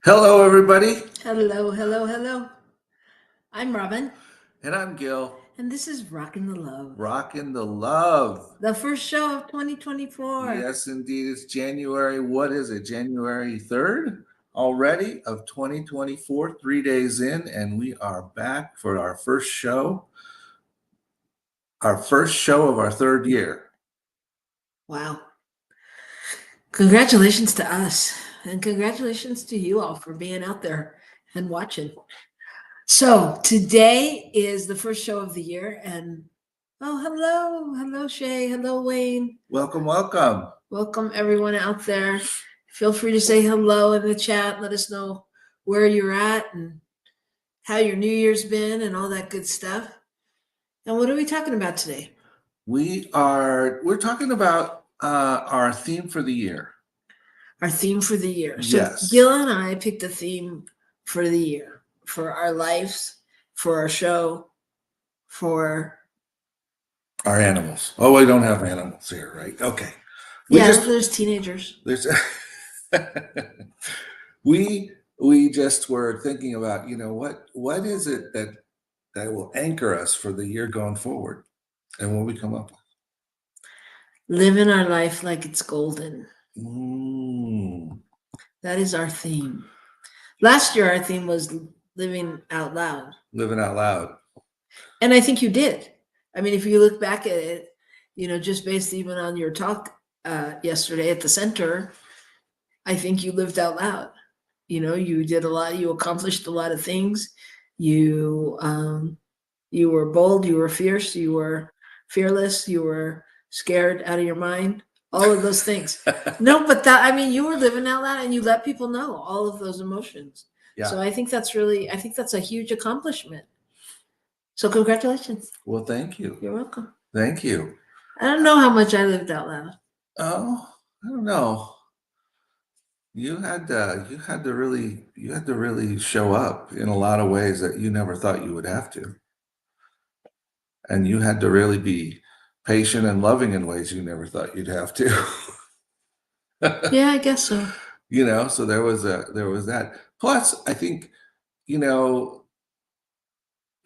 Hello, everybody. Hello, hello, hello. I'm Robyn, And I'm Gil. and this is Rockin the Love, Rockin the Love. the first show of 2024. Yes, indeed. It's January. What is it? January 3rd already of 2024, 3 days in. And we are back for our first show of our third year. Wow. Congratulations to us, and congratulations to you all for being out there and watching. So, today is the first show of the year, and hello, Shay, hello, Wayne. Welcome, welcome. Welcome, everyone out there. Feel free to say hello in the chat. Let us know where you're at and how your New Year's been and all that good stuff. And what are we talking about today? We're talking about our theme for the year. Our theme for the year. So Yes. Gil and I picked a theme for the year, for our lives, for our show, for our animals. Oh, I don't have animals here, right? Okay. There's teenagers. There's we just were thinking about, what is it that will anchor us for the year going forward, and what we come up with. Living our life like it's golden. Mm. That is our theme. Last year, our theme was living out loud. Living out loud. And I think you did. I mean, if you look back at it, just based even on your talk yesterday at the center, I think you lived out loud. You did a lot. You accomplished a lot of things. You were bold. You were fierce. You were fearless. You were scared out of your mind. All of those things. No, but you were living out loud, and you let people know all of those emotions. Yeah. So I think that's a huge accomplishment. So congratulations. Well, thank you. You're welcome. Thank you. I don't know how much I lived out loud. Oh, I don't know. You had to really show up in a lot of ways that you never thought you would have to. And you had to really be patient and loving in ways you never thought you'd have to. Yeah, I guess so. So there was that. Plus, I think,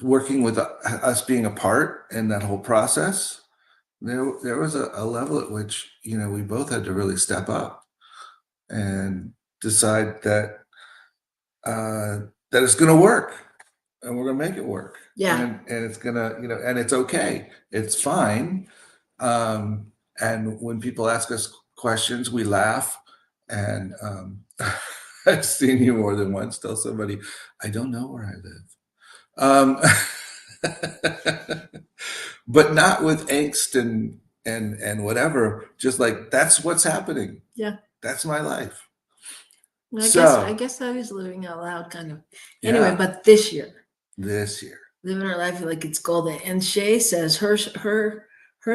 working with us being apart in that whole process, there was a level at which, we both had to really step up and decide that it's going to work, and we're going to make it work. Yeah. And it's going to, and it's okay. It's fine. And when people ask us questions, we laugh. And I've seen you more than once tell somebody, I don't know where I live. But not with angst and whatever, just like, that's what's happening. Yeah. That's my life. I guess that is living out loud, kind of. Anyway, yeah. But this year, living our life like it's golden. And Shay says her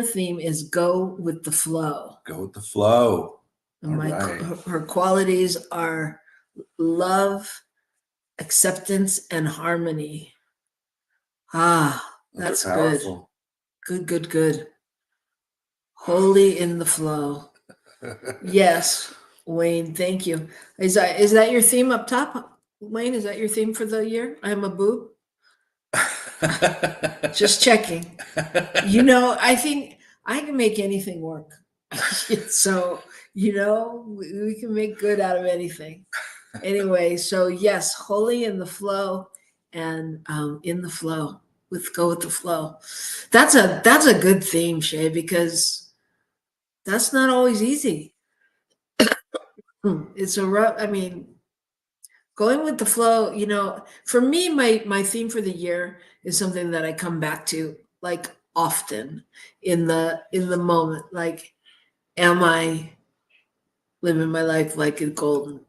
theme is go with the flow. Go with the flow. And her qualities are love, acceptance, and harmony. That's good. Good. Holy in the flow. Yes, Wayne, thank you. Is that your theme up top? Wayne, is that your theme for the year? I'm a boob. Just checking. I think I can make anything work. So, we can make good out of anything. Anyway, so yes, holy in the flow, and in the flow. Go with the flow. That's a good theme, Shay, because that's not always easy. It's going with the flow, for me, my theme for the year is something that I come back to like often in the moment. Like, am I living my life like it's golden?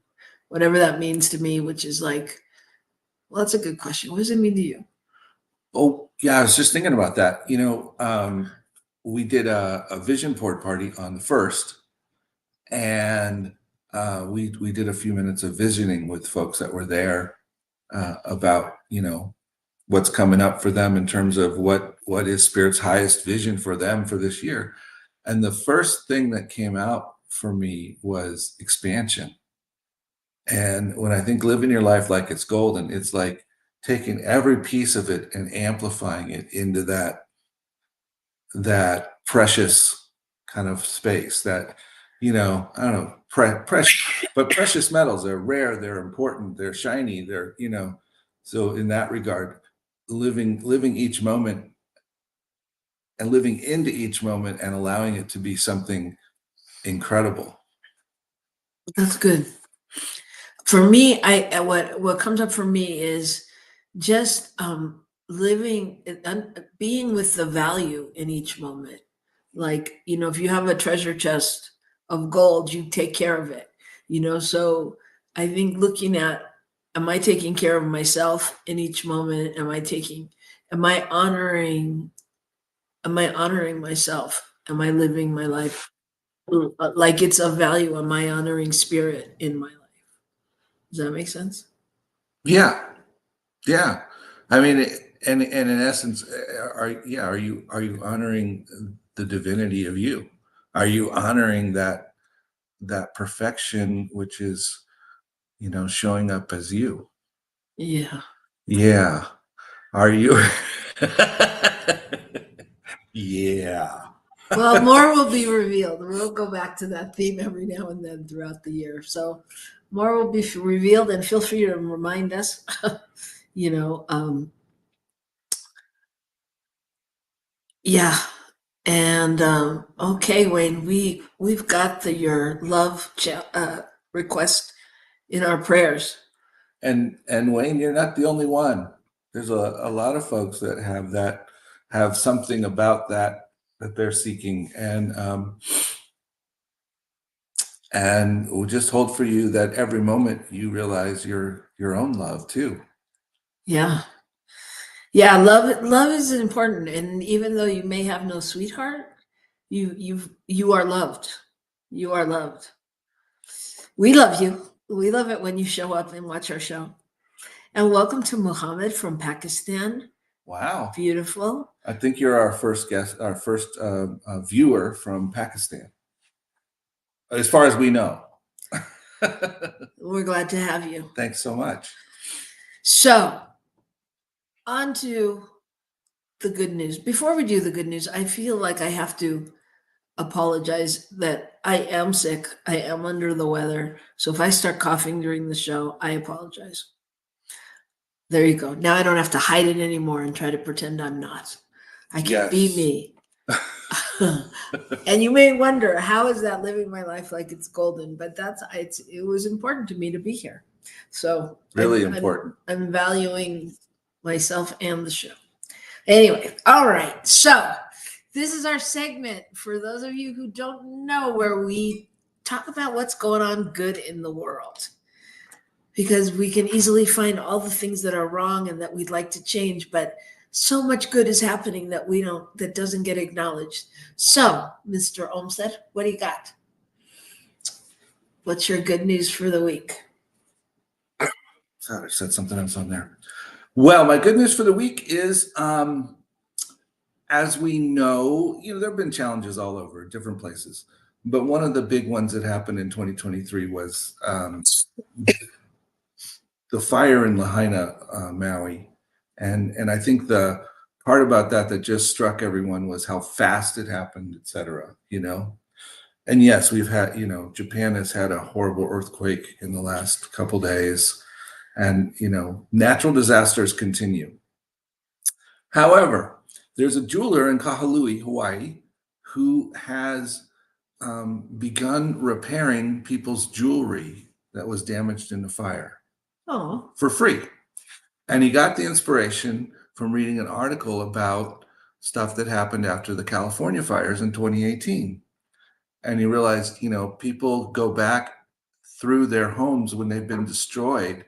Whatever that means to me, which is like, well, that's a good question. What does it mean to you? Oh, yeah, I was just thinking about that. We did a vision board party on the 1st, and we did a few minutes of visioning with folks that were there about, what's coming up for them in terms of what is Spirit's highest vision for them for this year. And the first thing that came out for me was expansion. And when I think living your life like it's golden, it's like taking every piece of it and amplifying it into that precious kind of space that, I don't know, precious, but precious metals, they're rare, they're important, they're shiny, so in that regard, living each moment and living into each moment and allowing it to be something incredible. That's good. For me, what comes up for me is just living and being with the value in each moment. Like, if you have a treasure chest of gold, you take care of it. So I think looking at, am I taking care of myself in each moment? Am I honoring myself? Am I living my life like it's of value? Am I honoring spirit in my life? Does that make sense? Yeah, yeah. I mean, and in essence, are you honoring the divinity of you? Are you honoring that perfection, which is, showing up as you? Yeah. Yeah. Are you? Yeah. Well, more will be revealed. We'll go back to that theme every now and then throughout the year. So more will be revealed, and feel free to remind us. you know, um, yeah. And okay, Wayne, we've got your love request in our prayers. And Wayne, you're not the only one. There's a lot of folks that have something about that they're seeking, and we'll just hold for you that every moment you realize your own love too. Yeah. Yeah, love is important, and even though you may have no sweetheart, you are loved. You are loved. We love you. We love it when you show up and watch our show. And welcome to Muhammad from Pakistan. Wow. Beautiful. I think you're our first guest, our first viewer from Pakistan, as far as we know. We're glad to have you. Thanks so much. So, on to the good news. Before we do the good news, I feel like I have to apologize that I am sick. I am under the weather. So if I start coughing during the show, I apologize. There you go. Now I don't have to hide it anymore and try to pretend I'm not. I can be Yes. me. And you may wonder, how is that living my life like it's golden? But it was important to me to be here. So Really important. I'm valuing myself and the show. Anyway, all right. So this is our segment for those of you who don't know, where we talk about what's going on good in the world. Because we can easily find all the things that are wrong and that we'd like to change, but so much good is happening that doesn't get acknowledged. So, Mr. Olmsted, what do you got? What's your good news for the week? Sorry, I said something else on there. Well, my good news for the week is, as we know, there have been challenges all over different places, but one of the big ones that happened in 2023 was the fire in Lahaina, Maui, and I think the part about that just struck everyone was how fast it happened, et cetera. And yes, we've had, Japan has had a horrible earthquake in the last couple days, and natural disasters continue. However, there's a jeweler in Kahului, Hawaii, who has begun repairing people's jewelry that was damaged in the fire. Oh, for free. And he got the inspiration from reading an article about stuff that happened after the California fires in 2018. And he realized, people go back through their homes when they've been destroyed,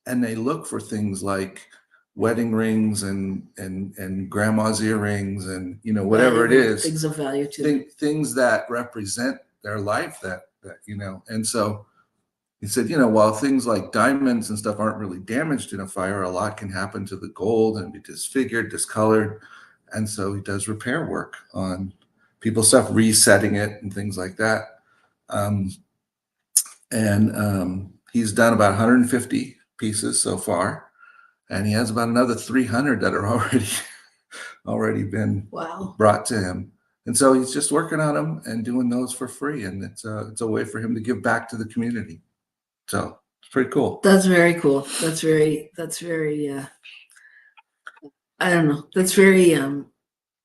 and they look for things like wedding rings and grandma's earrings and whatever it is, things of value to things that represent their life, that and so he said, while things like diamonds and stuff aren't really damaged in a fire, a lot can happen to the gold and be disfigured, discolored. And so he does repair work on people's stuff, resetting it and things like that. And He's done about 150 pieces so far, and he has about another 300 that are already been Wow. brought to him. And so he's just working on them and doing those for free. And it's a way for him to give back to the community. So it's pretty cool. That's very cool. That's very, I don't know. That's very,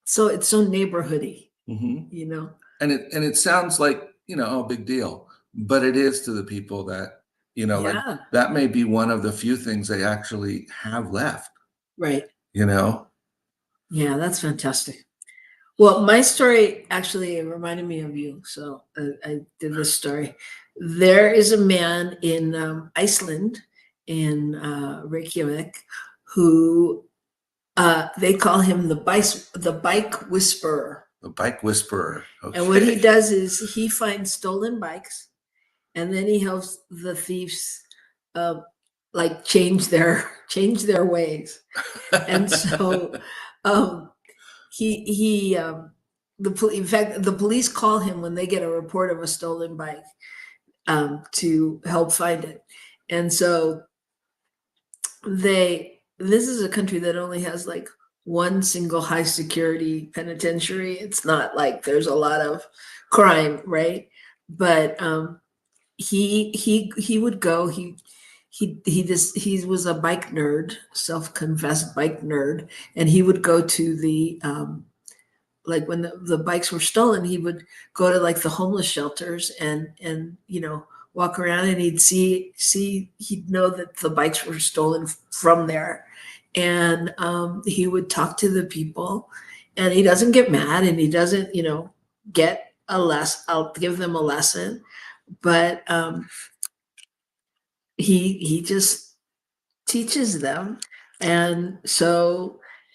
so it's so neighborhoody, you know? And it sounds like, oh, big deal, but it is to the people that, like Yeah, that may be one of the few things they actually have left, right. Yeah, that's fantastic. Well, my story actually reminded me of you. So I did this story. There is a man in Iceland, in Reykjavik, who they call him the bike whisperer. The bike whisperer. Okay. And what he does is he finds stolen bikes, and then he helps the thieves like change their ways. And so in fact, the police call him when they get a report of a stolen bike to help find it. And so this is a country that only has like one single high security penitentiary. It's not like there's a lot of crime, right? But he would go. He was a bike nerd, self-confessed bike nerd, and he would go to the like when the bikes were stolen, he would go to like the homeless shelters and walk around, and he'd know that the bikes were stolen from there, and he would talk to the people, and he doesn't get mad, and he doesn't get I'll give them a lesson, but he just teaches them.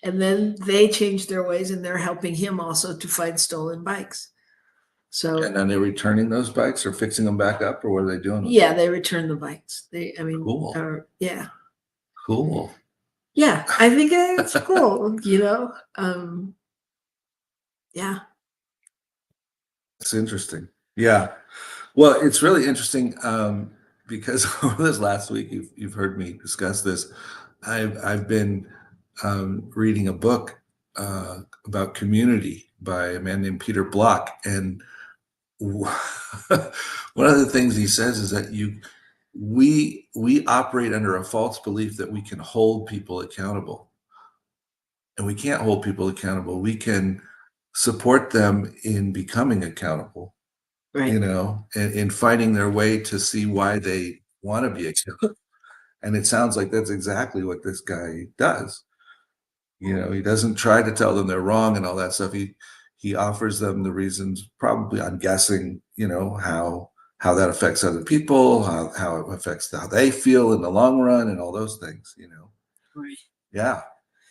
And then they change their ways, and they're helping him also to find stolen bikes. So and then they're returning those bikes or fixing them back up, or what are they doing? Yeah, they return the bikes. Cool. Yeah. Cool. Yeah, I think it's cool, yeah. It's interesting. Yeah. Well, it's really interesting because over this last week, you've heard me discuss this. I've been reading a book about community by a man named Peter Block, and one of the things he says is that we operate under a false belief that we can hold people accountable, and we can't hold people accountable. We can support them in becoming accountable, Right. and in finding their way to see why they want to be accountable. And it sounds like that's exactly what this guy does. He doesn't try to tell them they're wrong and all that stuff. He offers them the reasons, probably, I'm guessing, how that affects other people, how it affects how they feel in the long run, and all those things, Right. Yeah.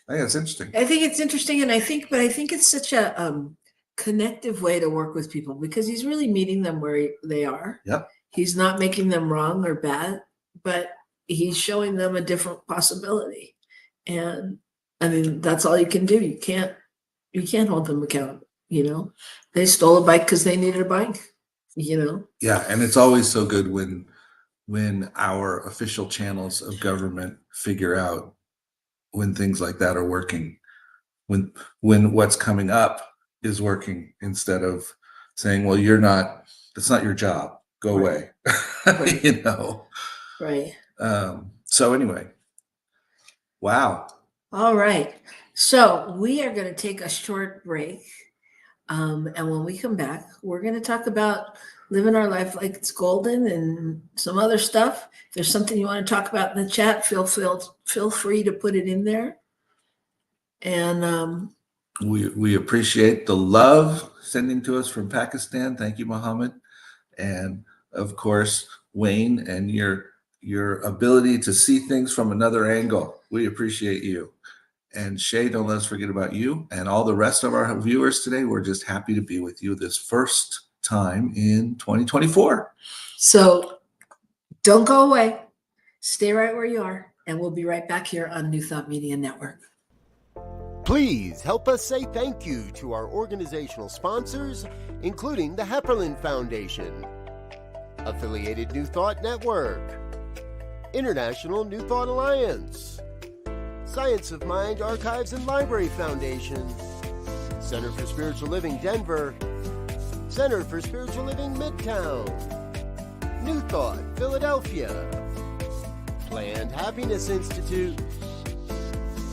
I think that's interesting. I think it's interesting, and I think it's such a connective way to work with people, because he's really meeting them where they are. Yep. He's not making them wrong or bad, but he's showing them a different possibility. And I mean, that's all you can do. You can't hold them accountable. They stole a bike because they needed a bike. Yeah, and it's always so good when our official channels of government figure out when things like that are working, when what's coming up is working, instead of saying, well, that's not your job, go away. Right. Right. So anyway, wow. All right, so we are going to take a short break, and when we come back, we're going to talk about living our life like it's golden and some other stuff. If there's something you want to talk about in the chat, feel free to put it in there. And we appreciate the love sending to us from Pakistan. Thank you, Mohammed. And of course, Wayne, and your ability to see things from another angle. We appreciate you. And Shay, don't let us forget about you and all the rest of our viewers today. We're just happy to be with you this first time in 2024. So don't go away. Stay right where you are, and we'll be right back here on New Thought Media Network. Please help us say thank you to our organizational sponsors, including the Hepperlin Foundation, Affiliated New Thought Network, International New Thought Alliance, Science of Mind Archives and Library Foundation, Center for Spiritual Living Denver, Center for Spiritual Living Midtown, New Thought Philadelphia, Planned Happiness Institute,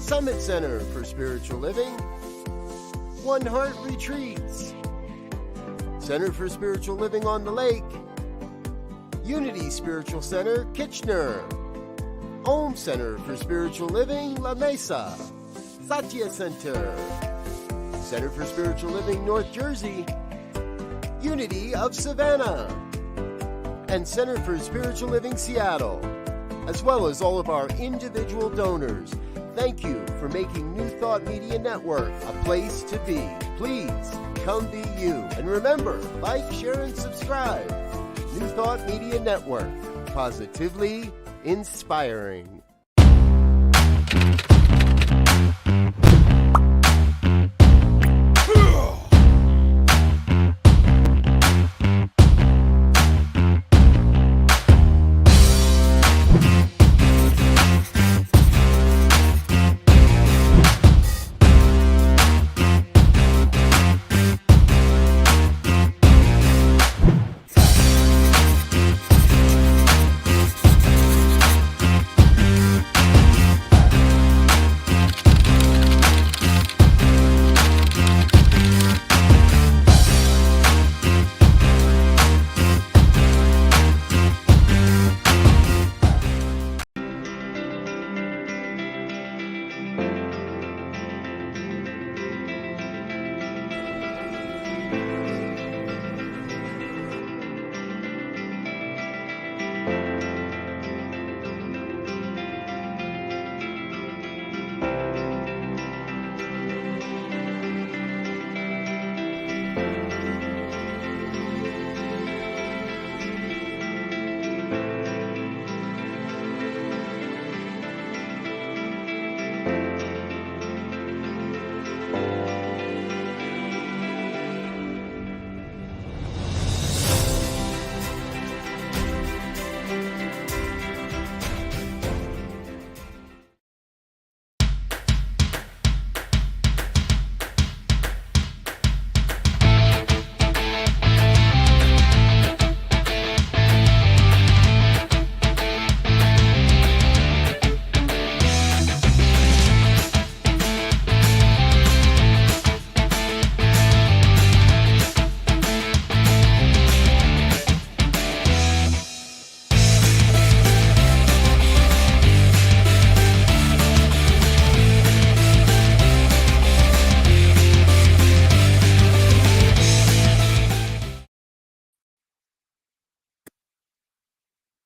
Summit Center for Spiritual Living, One Heart Retreats, Center for Spiritual Living on the Lake, Unity Spiritual Center, Kitchener, Om Center for Spiritual Living, La Mesa, Satya Center, Center for Spiritual Living, North Jersey, Unity of Savannah, and Center for Spiritual Living, Seattle, as well as all of our individual donors. Thank you for making New Thought Media Network a place to be. Please come be you. And remember, like, share, and subscribe. New Thought Media Network, positively inspiring.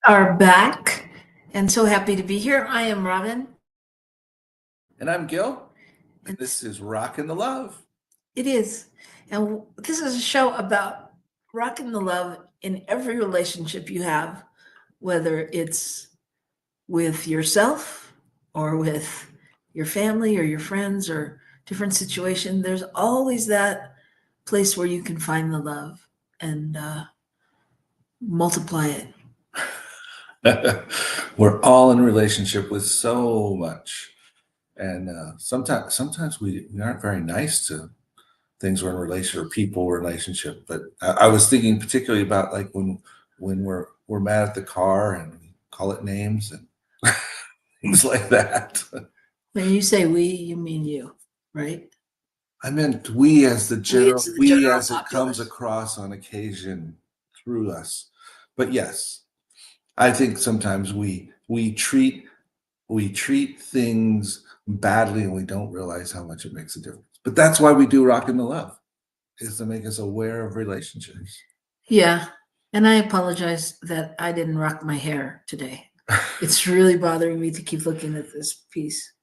Are back and so happy to be here. I am Robyn. And I'm Gil. And this is Rockin the Love. It is. And this is a show about rocking the love in every relationship you have, whether it's with yourself or with your family or your friends or different situation. There's always that place where you can find the love and multiply it. We're all in relationship with so much, and sometimes we aren't very nice to things we're in relation or people we're in relationship. But I was thinking particularly about like when we're mad at the car and we call it names and things like that. When you say we, you mean you, right? I meant we as the general, we as it comes populace. across on occasion through us. But yes, I think sometimes we treat things badly and we don't realize how much it makes a difference. But that's why we do Rockin the Love, is to make us aware of relationships. Yeah. And I apologize that I didn't rock my hair today. It's really bothering me to keep looking at this piece.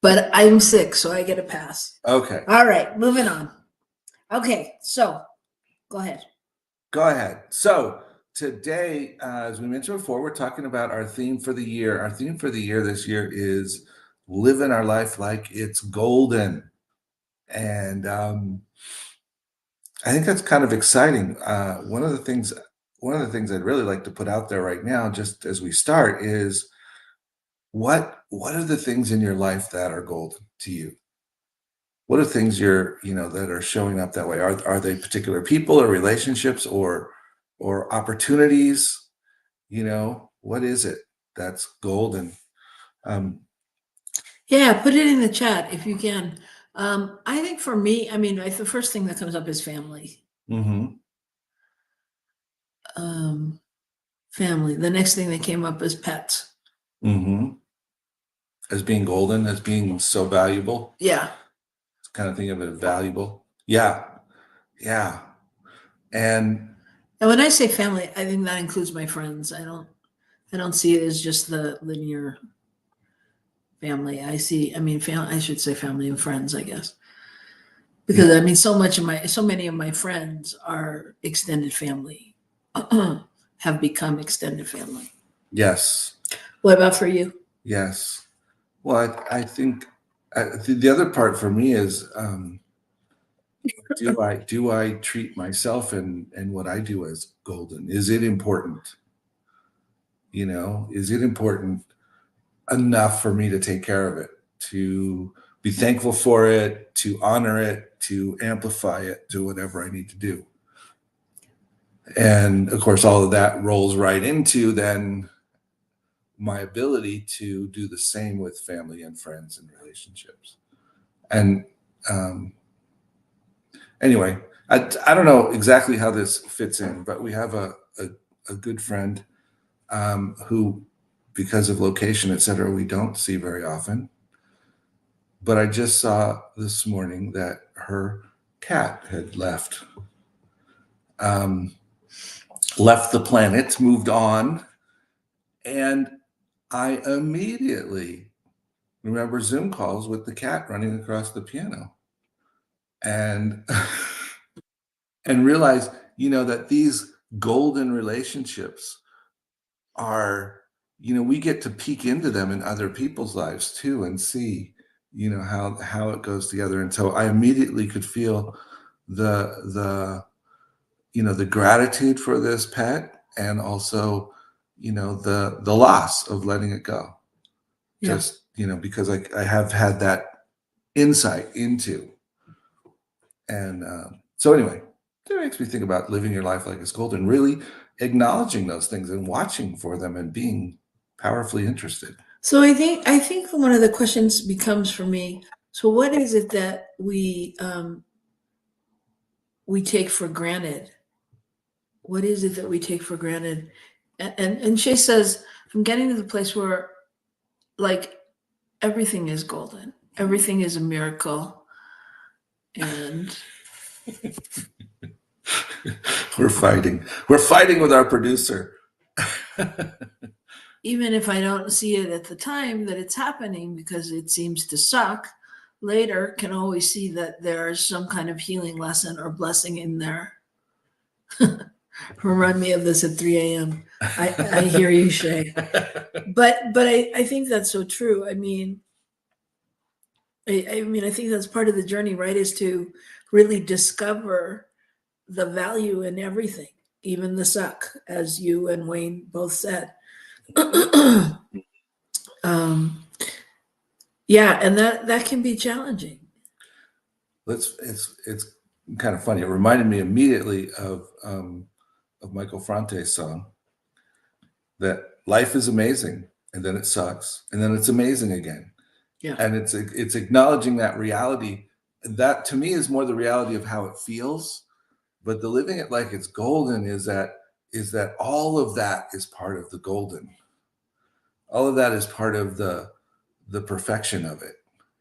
But I'm sick, so I get a pass. Okay. All right, moving on. Okay, so go ahead. Go ahead. So today, as we mentioned before, we're talking about our theme for the year. Our theme for the year this year is living our life like it's golden. And I think that's kind of exciting. One of the things one of the things I'd really like to put out there right now, just as we start, is what are the things in your life that are golden to you? What are things that are showing up that way? Are they particular people or relationships or opportunities? What is it that's golden? Um, Yeah, put it in the chat if you can. I think for me, I mean, the first thing that comes up is family. mhm, Family. The next thing that came up is pets. mhm. As being golden, as being so valuable, Yeah. kind of think of it as valuable. Yeah, yeah. And And when I say family, I think that includes my friends. I don't see it as just the linear family. I mean, I should say family and friends, I guess. Because I mean, so many of my friends are extended family, have become extended family. yes, What about for you? yes. Well, I think the other part for me is, do I treat myself and what I do as golden? Is it important? Is it important enough for me to take care of it, to be thankful for it, to honor it, to amplify it, to whatever I need to do? And of course, all of that rolls right into then my ability to do the same with family and friends and relationships. And anyway, I don't know exactly how this fits in, but we have a good friend who, because of location, et cetera, we don't see very often. But I just saw this morning that her cat had um, left the planet, moved on, and I immediately remember Zoom calls with the cat running across the piano, and and realize, that these golden relationships are, we get to peek into them in other people's lives too and see, how it goes together. And so I immediately could feel the gratitude for this pet, and also, the loss of letting it go. Yeah. Just, because I have had that insight into. And so anyway, that makes me think about living your life like it's golden, really acknowledging those things and watching for them and being powerfully interested. So I think one of the questions becomes for me, so what is it that we take for granted? What is it that we take for granted? And Shay says, I'm getting to the place where like everything is golden. Everything is a miracle. And We're fighting. We're fighting with our producer. even if I don't see it at the time that it's happening because it seems to suck, later can always see that there's some kind of healing lesson or blessing in there. Remind me of this at 3 a.m. I hear you, Shay. But I think that's so true. I mean, I think that's part of the journey, right? Is to really discover the value in everything, even the suck, as you and Wayne both said. Yeah, and that can be challenging. It's kind of funny. It reminded me immediately of Michael Frante's song, that life is amazing, and then it sucks, and then it's amazing again. Yeah. And it's acknowledging that reality. That to me is more the reality of how it feels. But the living it like it's golden is that all of that is part of the golden. All of that is part of the perfection of it,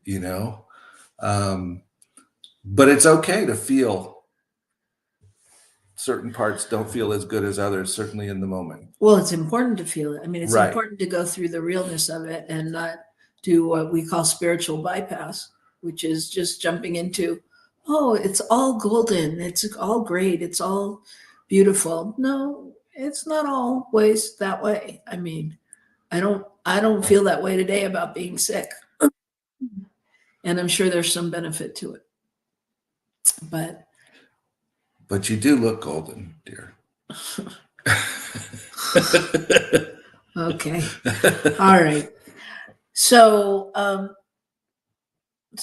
you know. But it's okay to feel certain parts don't feel as good as others, certainly in the moment. Well, it's important to feel it. I mean, it's Right. important to go through the realness of it and not do what we call spiritual bypass, which is just jumping into, oh, it's all golden, it's all great, it's all beautiful. No, it's not always that way. I mean, I don't feel that way today about being sick. And I'm sure there's some benefit to it. But you do look golden, dear. Okay. All right. So,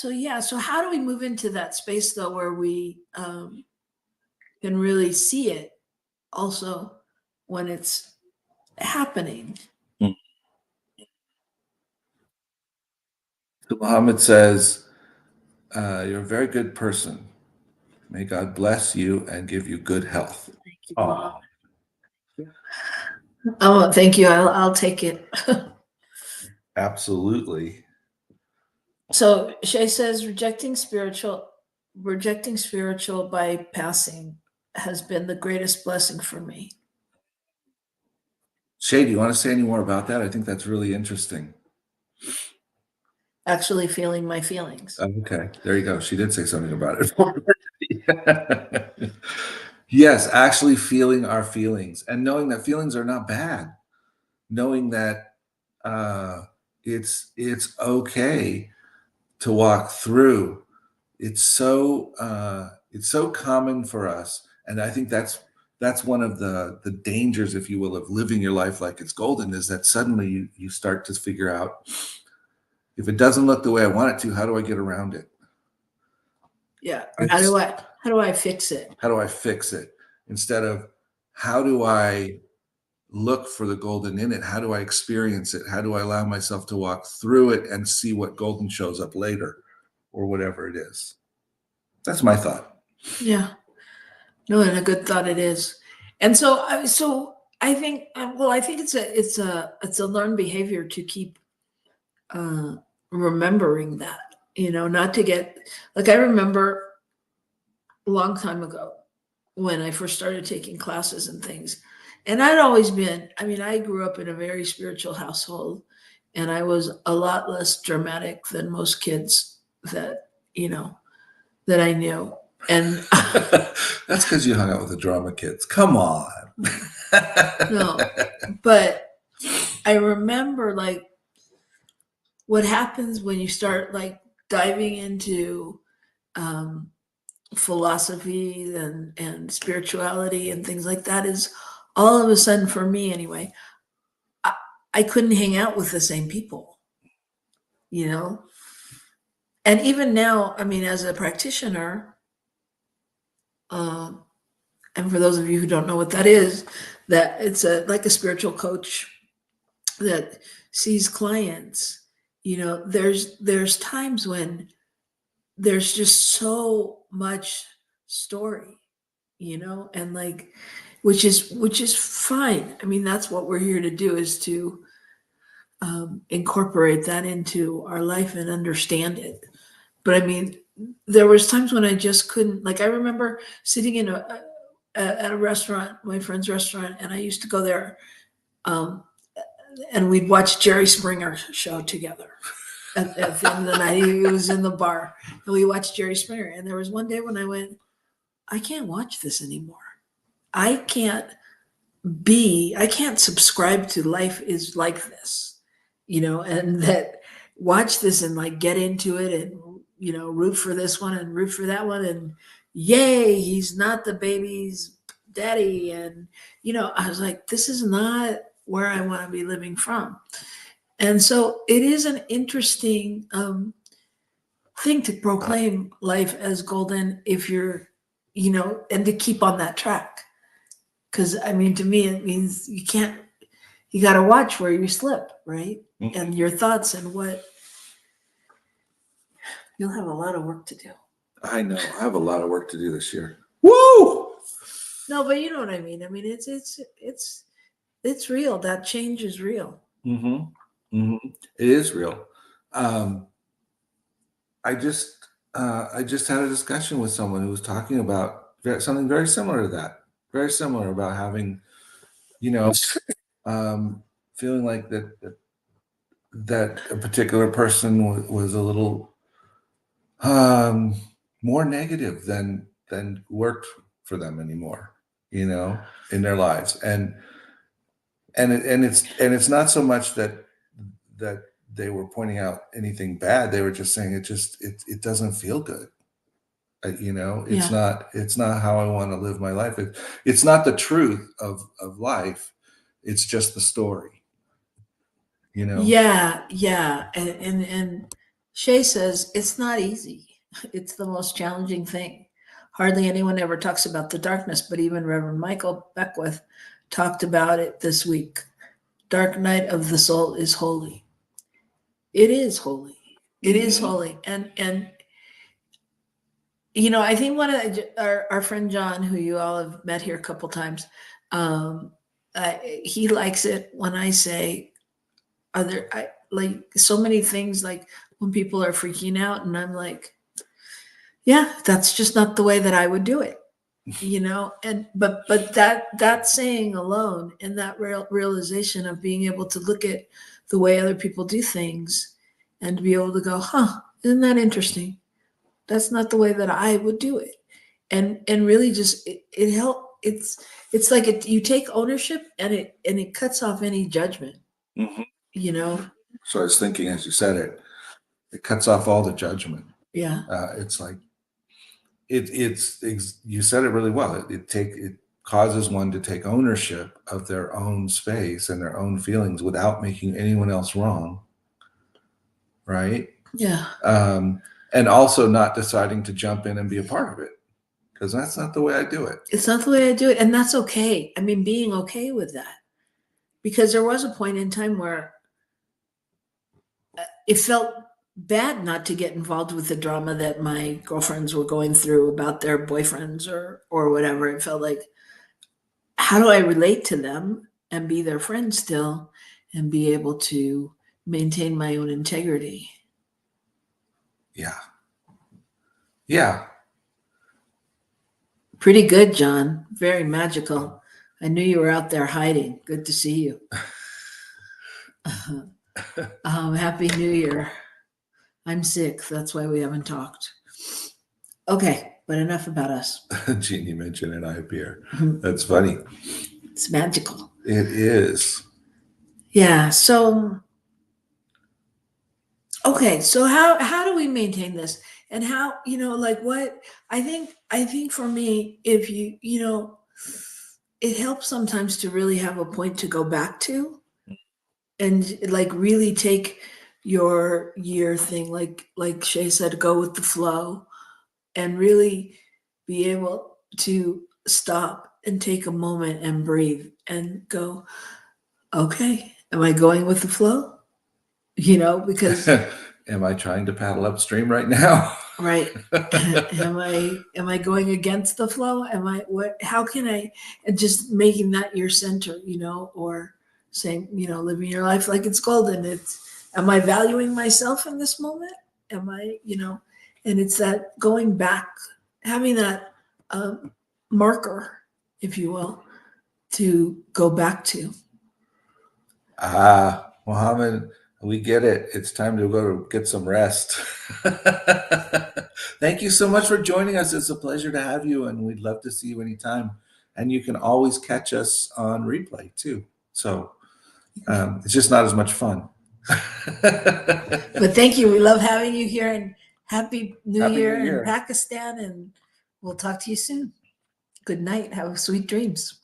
yeah. So how do we move into that space though, where we can really see it also when it's happening? So Muhammad says, "You're a very good person. May God bless you and give you good health." Thank you. Oh, Oh, thank you. I'll take it. absolutely. So Shay says rejecting spiritual bypassing has been the greatest blessing for me. Shay, do you want to say any more about that? I think that's really interesting. Actually feeling my feelings. Okay, there you go. She did say something about it. Yes, actually feeling our feelings and knowing that feelings are not bad. Knowing that it's okay to walk through. It's so common for us, and I think that's one of the dangers, if you will, of living your life like it's golden, is that suddenly you start to figure out, if it doesn't look the way I want it to, how do I get around it? Yeah. Or how do I fix it? How do I fix it? Instead of how do I look for the golden in it? How do I experience it? How do I allow myself to walk through it and see what golden shows up later, or whatever it is? That's my thought. Yeah. No, and a good thought it is. And so I think I think it's a learned behavior to keep remembering that, not to get, like, I remember a long time ago when I first started taking classes and things. And I'd always been, I grew up in a very spiritual household, and I was a lot less dramatic than most kids that, that I knew. And That's because you hung out with the drama kids. Come on. no, but I remember, like, what happens when you start, like, diving into philosophy and spirituality and things like that, is all of a sudden, for me anyway, I couldn't hang out with the same people, you know? And even now, as a practitioner, and for those of you who don't know what that is, that it's like a spiritual coach that sees clients. There's times when there's just so much story, and, like, which is fine. That's what we're here to do, is to incorporate that into our life and understand it. But there was times when I just couldn't. Like, I remember sitting at a restaurant, my friend's restaurant, and I used to go there, and we'd watch Jerry Springer show together. At the end of the night, he was in the bar, and we watched Jerry Springer. And there was one day when I went, I can't watch this anymore. I can't subscribe to life is like this, and that watch this and, like, get into it and, root for this one and root for that one. And yay, he's not the baby's daddy. And, I was like, this is not where I want to be living from. And so it is an interesting thing to proclaim life as golden, if you're, and to keep on that track. Because, to me, it means you got to watch where you slip, right? Mhm. And your thoughts, and you'll have a lot of work to do. I know. I have a lot of work to do this year. Woo! No, but you know what I mean. It's real. That change is real. Mm-hmm. Mm-hmm. It is real. I just had a discussion with someone who was talking about something very similar to that. Very similar, about having, feeling like that a particular person was a little more negative than worked for them anymore, in their lives. And it's not so much that they were pointing out anything bad. They were just saying it doesn't feel good. It's Yeah. it's not how I want to live my life. It's not the truth of life. It's just the story, you know. Yeah, yeah. And Shay says it's not easy. It's the most challenging thing. Hardly anyone ever talks about the darkness, but even Reverend Michael Beckwith talked about it this week. Dark night of the soul is holy. It is holy. It is Mhm. holy. And I think one of our friend John, who you all have met here a couple times, um, he likes it when I say, "Are there like so many things like when people are freaking out?" And I'm like, "Yeah, that's just not the way that I would do it." And but that saying alone and that realization of being able to look at the way other people do things and to be able to go, "Huh, isn't that interesting? That's not the way that I would do it." And really just it help it's like you take ownership and it cuts off any judgment, Mhm. you know? So I was thinking, as you said it, it cuts off all the judgment. Yeah. It's like you said it really well. It causes one to take ownership of their own space and their own feelings without making anyone else wrong, right? Yeah. Um, and also not deciding to jump in and be a part of it, because that's not the way I do it. It's not the way I do it. And that's okay. I mean, being okay with that. Because there was a point in time where it felt bad not to get involved with the drama that my girlfriends were going through about their boyfriends or whatever. It felt like, how do I relate to them and be their friend still and be able to maintain my own integrity? Yeah. Yeah. Pretty good, John. Very magical. I knew you were out there hiding. Good to see you. Happy New Year. I'm sick. That's why we haven't talked. Okay, but enough about us. Jeannie mentioned and I appear. That's funny. It's magical. It is. Yeah. So, okay. So how do we maintain this? And how, like what I think for me, if it helps sometimes to really have a point to go back to and like really take your year thing, like Shay said, go with the flow and really be able to stop and take a moment and breathe and go, okay, am I going with the flow? Because Am I trying to paddle upstream right now? right. Am I going against the flow? How can I, and just making that your center, or saying, living your life like it's golden. Am I valuing myself in this moment? Am I, and it's that going back, having that marker, if you will, to go back to. Mohammed, we get it. It's time to go get some rest. Thank you so much for joining us. It's a pleasure to have you, and we'd love to see you anytime. And you can always catch us on replay too. So it's just not as much fun. But thank you. We love having you here, and Happy New Happy New Year Year. in Pakistan, and we'll talk to you soon. Good night. Have sweet dreams.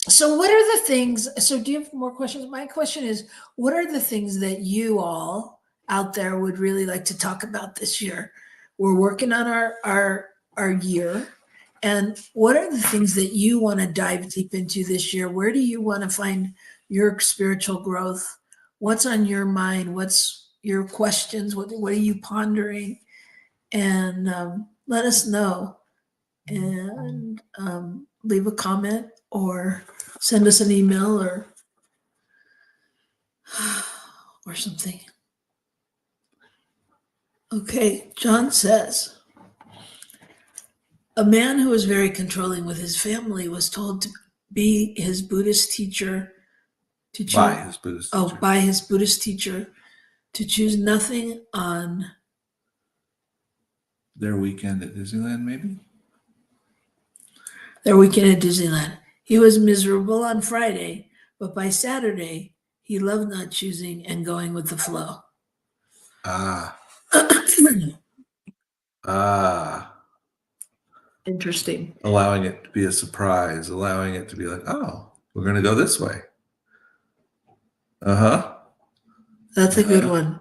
So what are the things, so do you have more questions? My question is, what are the things that you all out there would really like to talk about this year? We're working on our year. And what are the things that you want to dive deep into this year? Where do you want to find your spiritual growth? What's on your mind? What's your questions? What are you pondering? And let us know. And leave a comment or send us an email or something. Okay, John says, a man who was very controlling with his family was told to be his Buddhist teacher to choose By his Buddhist teacher. by his Buddhist teacher to choose nothing on Their weekend at Disneyland, maybe? their weekend at Disneyland. He was miserable on Friday, but by Saturday, he loved not choosing and going with the flow. Ah, Interesting. allowing it to be a surprise, allowing it to be like, oh, we're going to go this way. Uh-huh. That's a good Uh-huh. one.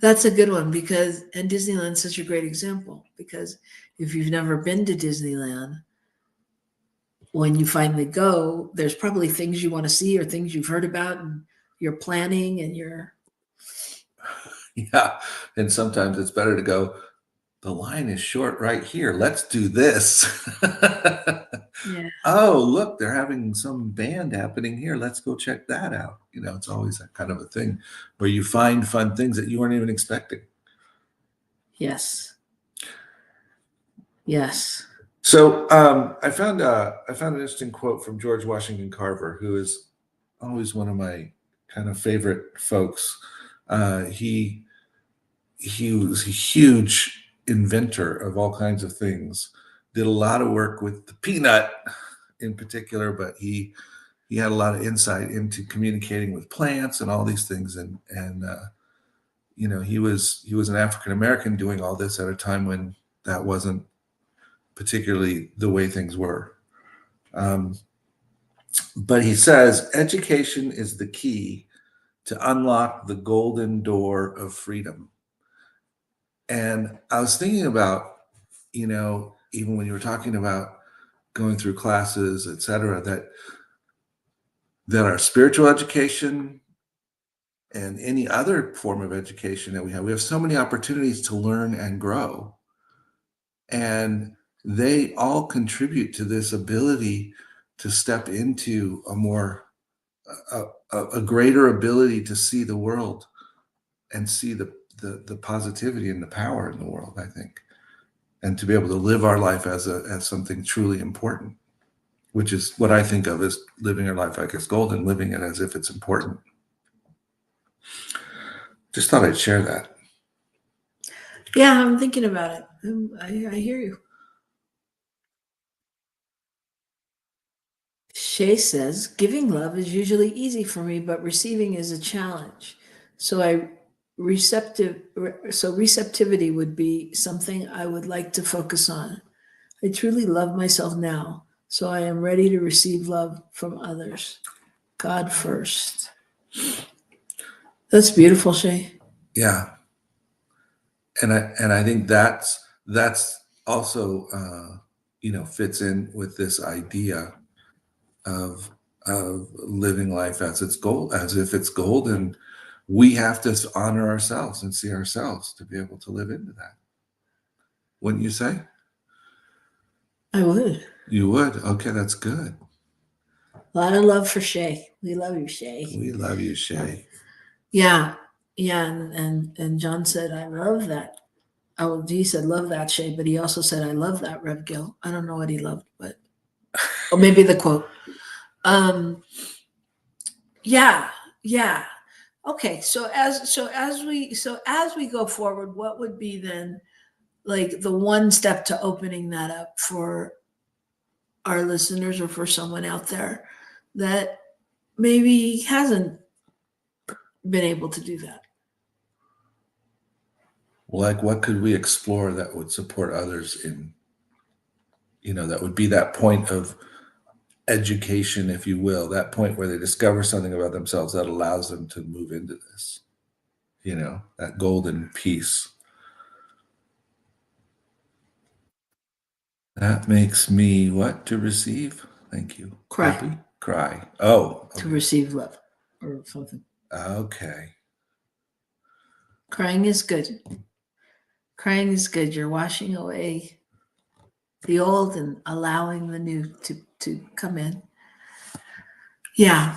That's a good one because, and Disneyland's such a great example because if you've never been to Disneyland, when you finally go, there's probably things you want to see or things you've heard about and you're planning and you're, Yeah. And sometimes it's better to go, the line is short right here. Let's do this. yeah, Oh, look, they're having some band happening here. Let's go check that out. You know, it's always that kind of a thing where you find fun things that you weren't even expecting. yes, yes. So I found an interesting quote from George Washington Carver, who is always one of my kind of favorite folks. He was a huge inventor of all kinds of things. Did a lot of work with the peanut in particular, but he had a lot of insight into communicating with plants and all these things. And you know, he was an African American doing all this at a time when that wasn't particularly the way things were. Um, but he says education is the key to unlock the golden door of freedom. And I was thinking about, you know, even when you were talking about going through classes, et cetera, that our spiritual education and any other form of education that we have so many opportunities to learn and grow. And they all contribute to this ability to step into a more a greater ability to see the world and see the positivity and the power in the world, I think, and to be able to live our life as something truly important, which is what I think of as living our life like it's golden, living it as if it's important. Just thought I'd share that. Yeah, I'm thinking about it. I hear you. Shay says, giving love is usually easy for me, but receiving is a challenge. So receptivity would be something I would like to focus on. I truly love myself now, so I am ready to receive love from others. God first. That's beautiful, Shay. Yeah, and I think that's also you know, fits in with this idea of living life as its goal, as if it's gold, and we have to honor ourselves and see ourselves to be able to live into that. Wouldn't you say? I would. You would. Okay, that's good. A lot of love for Shay. We love you, Shay. We love you, Shay. Yeah, yeah, and John said, I love that. Oh, he said, love that, Shay, but he also said, I love that, Rev Gil. I don't know what he loved, but or maybe the quote. Yeah, yeah. Okay, so as we go forward, what would be then like the one step to opening that up for our listeners or for someone out there that maybe hasn't been able to do that? Like, what could we explore that would support others in, you know, that would be that point of education, if you will, that point where they discover something about themselves that allows them to move into this, you know, that golden piece. That makes me what to receive? Thank you. Cry. Happy? Cry. Oh, To okay. receive love or something. Okay. Crying is good. Crying is good. You're washing away the old and allowing the new to come in. Yeah.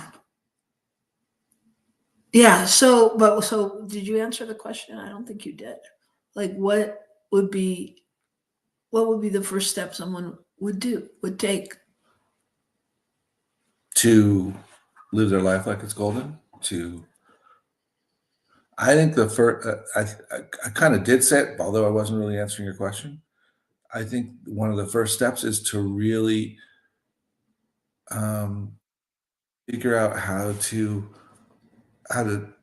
Yeah. So did you answer the question? I don't think you did. Like what would be the first step someone would take? To live their life like it's golden. I think the first, I kind of did say it, although I wasn't really answering your question. I think one of the first steps is to really um, figure out how to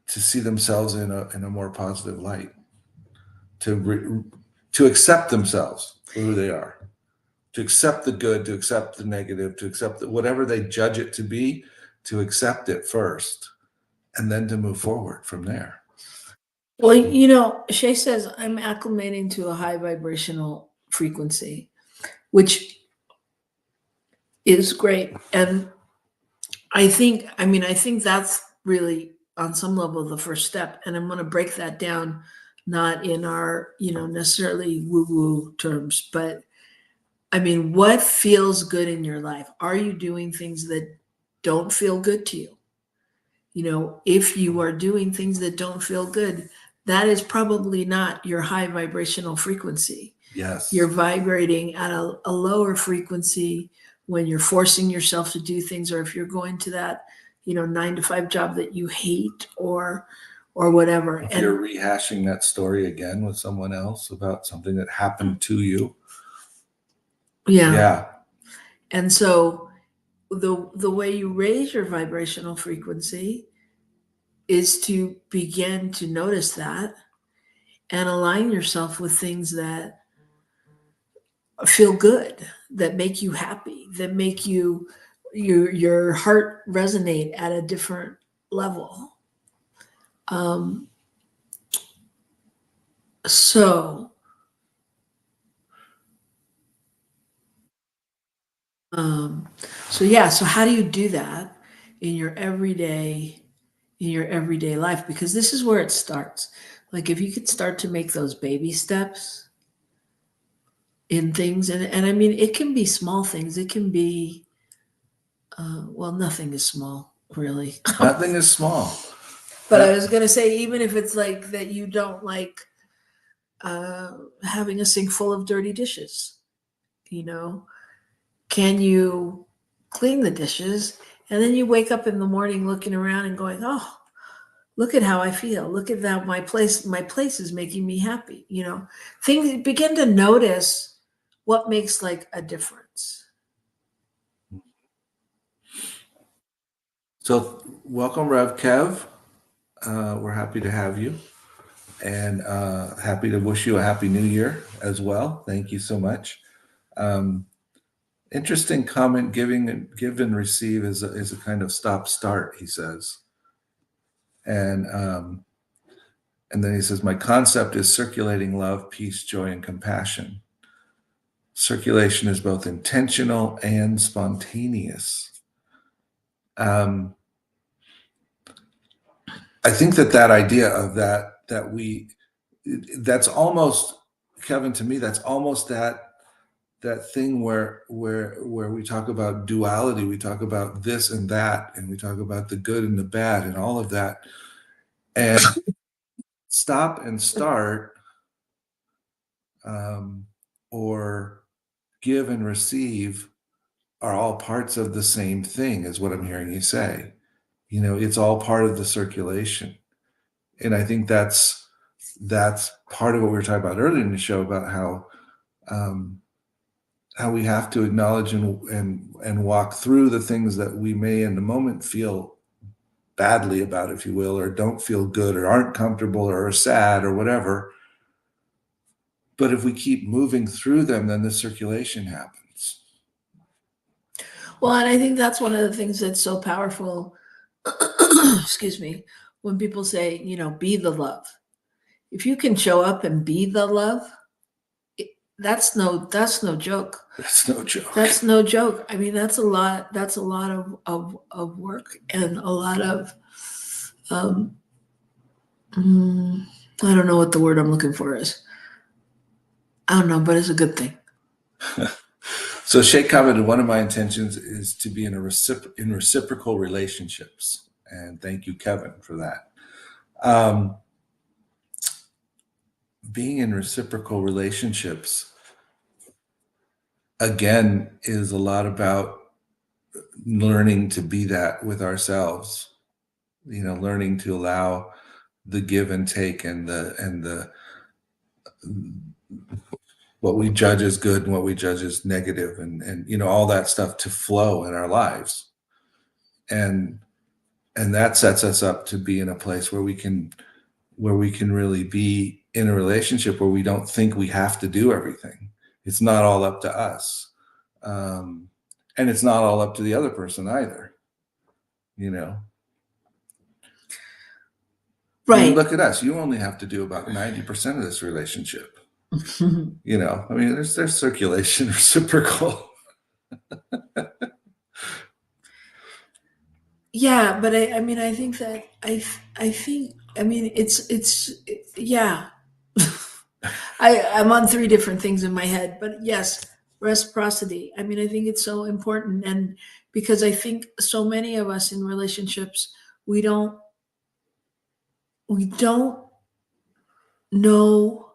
see themselves in a more positive light, to accept themselves for who they are, to accept the good, to accept the negative, to accept whatever they judge it to be, to accept it first, and then to move forward from there. Well, you know, Shay says, I'm acclimating to a high vibrational frequency, which is great. And I think that's really on some level the first step. And I'm going to break that down, not in our, necessarily woo-woo terms, but I mean, what feels good in your life? Are you doing things that don't feel good to you? If you are doing things that don't feel good, that is probably not your high vibrational frequency. Yes. You're vibrating at a lower frequency when you're forcing yourself to do things, or if you're going to that, 9-to-5 job that you hate or whatever. If you're rehashing that story again with someone else about something that happened to you. Yeah. And so the way you raise your vibrational frequency is to begin to notice that and align yourself with things that feel good, that make you happy, that make your heart resonate at a different level. So how do you do that in your everyday life? Because this is where it starts. Like, if you could start to make those baby steps in things, and I mean, it can be small things. It can be, nothing is small, really. Nothing is small. But I was going to say, even if it's like that, you don't like having a sink full of dirty dishes, can you clean the dishes? And then you wake up in the morning looking around and going, oh, look at how I feel. Look at that. My place is making me happy. Things, begin to notice what makes like a difference. So welcome, Rev Kev. We're happy to have you, and happy to wish you a happy new year as well. Thank you so much. Interesting comment. Give and receive is a kind of stop-start, he says. And then he says, my concept is circulating love, peace, joy, and compassion. Circulation is both intentional and spontaneous. I think that idea of that's almost, Kevin, to me, that's almost that thing where we talk about duality, we talk about this and that, and we talk about the good and the bad and all of that. And stop and start, or give and receive are all parts of the same thing, is what I'm hearing you say. It's all part of the circulation. And I think that's part of what we were talking about earlier in the show, about how we have to acknowledge and walk through the things that we may in the moment feel badly about, if you will, or don't feel good, or aren't comfortable, or are sad, or whatever. But if we keep moving through them, then the circulation happens. Well, and I think that's one of the things that's so powerful, excuse me, when people say, be the love. If you can show up and be the love, that's no joke. That's no joke. That's no joke. I mean, that's a lot of work, and a lot of, I don't know what the word I'm looking for is. I don't know, but it's a good thing. So Shay commented, one of my intentions is to be in reciprocal relationships. And thank you, Kevin, for that. Being in reciprocal relationships, again, is a lot about learning to be that with ourselves, learning to allow the give and take, and the what we judge as good and what we judge as negative, and all that stuff to flow in our lives. And that sets us up to be in a place where we can really be in a relationship where we don't think we have to do everything. It's not all up to us. And it's not all up to the other person either. You know, I mean, Right. look at us. You only have to do about 90% of this relationship. You know, I mean, there's circulation, reciprocal. Yeah, but I mean, I think that I think, I mean, yeah. I'm on three different things in my head, but yes, reciprocity. I mean, I think it's so important, and because I think so many of us in relationships, we don't know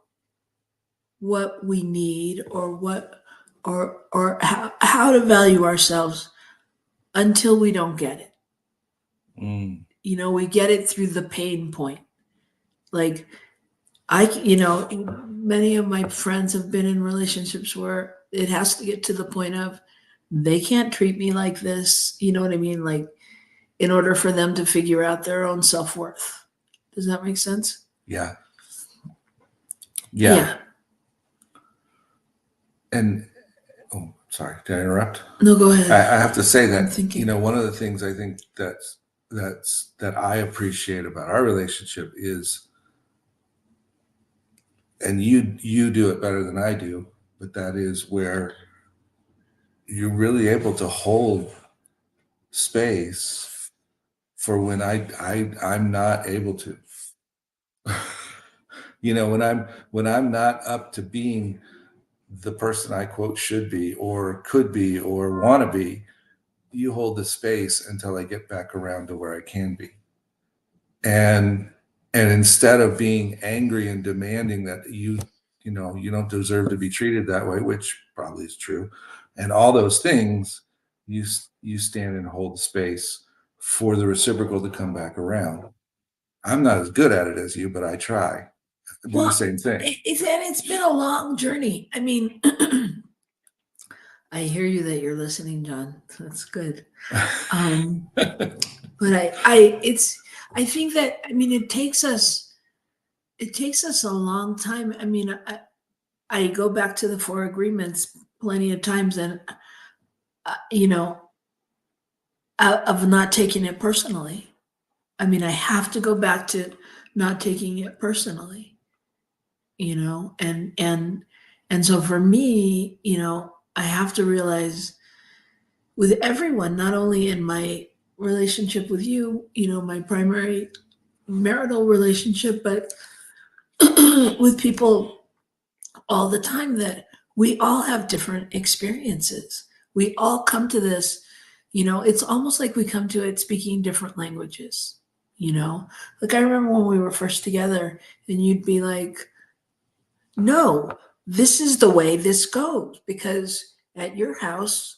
what we need or what or how to value ourselves until we don't get it. Mm. You know, we get it through the pain point. Like many of my friends have been in relationships where it has to get to the point of they can't treat me like this. You know what I mean? Like, in order for them to figure out their own self-worth. Does that make sense? Yeah. And oh, sorry, did I interrupt? No, go ahead. I have to say I'm that, thinking. you know, one of the things I think that I appreciate about our relationship is, and you do it better than I do, but that is where you're really able to hold space for when I'm not able to. You know, when I'm not up to being the person I quote should be or could be or want to be, you hold the space until I get back around to where I can be. And instead of being angry and demanding that you don't deserve to be treated that way, which probably is true, and all those things, you stand and hold the space for the reciprocal to come back around. I'm not as good at it as you, but I try. I do the same thing. It's been a long journey. I mean, I hear you that you're listening, John. That's good. But I think that, I mean, it takes us a long time. I mean, I go back to the 4 agreements plenty of times, and of not taking it personally. I mean, I have to go back to not taking it personally, and so for me, I have to realize with everyone, not only in my relationship with you, my primary marital relationship, but with people all the time, that we all have different experiences. We all come to this, it's almost like we come to it speaking different languages, Like, I remember when we were first together and you'd be like, no, this is the way this goes, because at your house,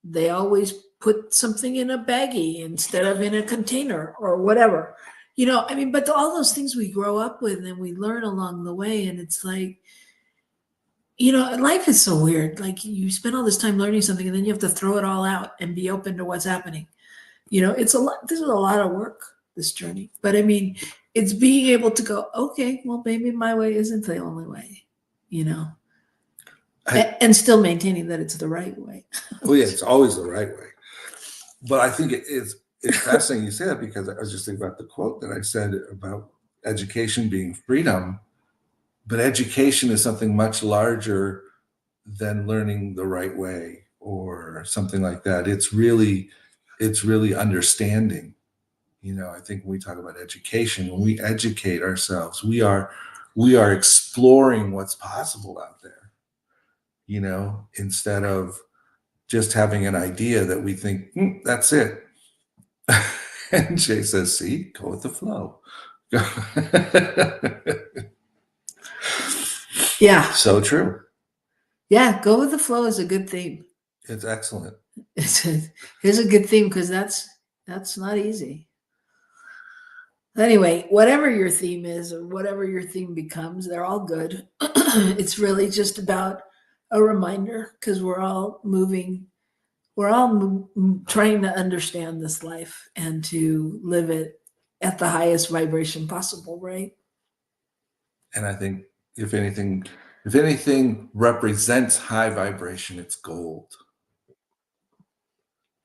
they always put something in a baggie instead of in a container or whatever. I mean, but all those things we grow up with and we learn along the way. And it's like, life is so weird. Like, you spend all this time learning something and then you have to throw it all out and be open to what's happening. It's a lot. This is a lot of work, this journey. But I mean, it's being able to go, okay, well, maybe my way isn't the only way, and still maintaining that it's the right way. Well, yeah, it's always the right way. But I think it's fascinating you say that, because I was just thinking about the quote that I said about education being freedom. But education is something much larger than learning the right way or something like that. It's really understanding. I think when we talk about education, when we educate ourselves, we are exploring what's possible out there. Instead of just having an idea that we think, that's it. And Jay says, see, go with the flow. Yeah. So true. Yeah, go with the flow is a good theme. It's excellent. It's a good theme, because that's not easy. Anyway, whatever your theme is or whatever your theme becomes, they're all good. It's really just about a reminder, because we're all trying to understand this life and to live it at the highest vibration possible, right? And I think if anything represents high vibration, it's gold.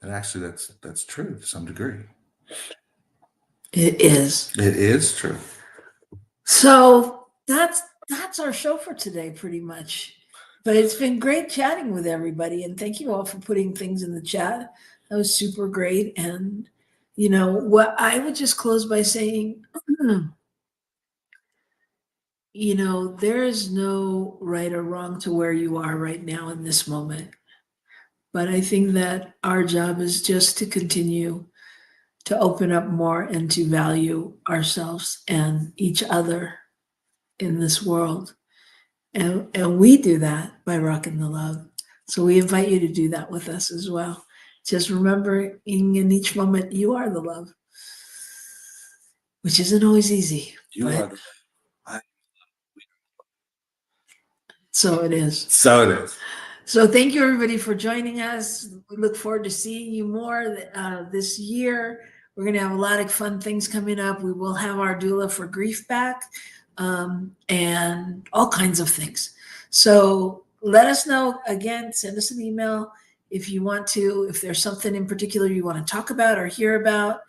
And actually that's true to some degree. It is. It is true. So that's our show for today, pretty much. But it's been great chatting with everybody, and thank you all for putting things in the chat. That was super great. And you know what, I would just close by saying, you know, there is no right or wrong to where you are right now in this moment. But I think that our job is just to continue to open up more and to value ourselves and each other in this world. And we do that by Rockin the Love. So we invite you to do that with us as well. Just remembering in each moment, you are the love, which isn't always easy. You but are the so it is. So it is. So thank you everybody for joining us. We look forward to seeing you more this year. We're going to have a lot of fun things coming up. We will have our doula for grief back, and all kinds of things. So let us know. Again, send us an email if you want to, if there's something in particular you want to talk about or hear about.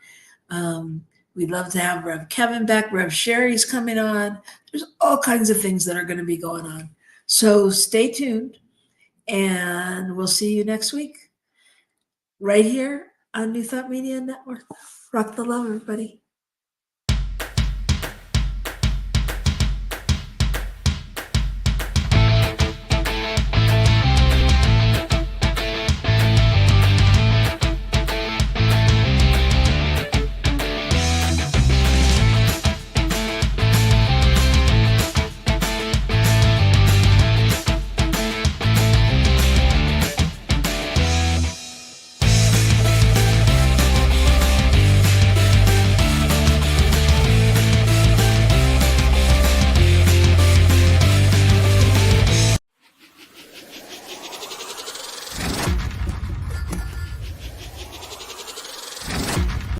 We'd love to have Rev Kevin back. Rev Sherry's coming on. There's all kinds of things that are going to be going on. So stay tuned, and we'll see you next week right here on New Thought Media Network. Rock the love, everybody.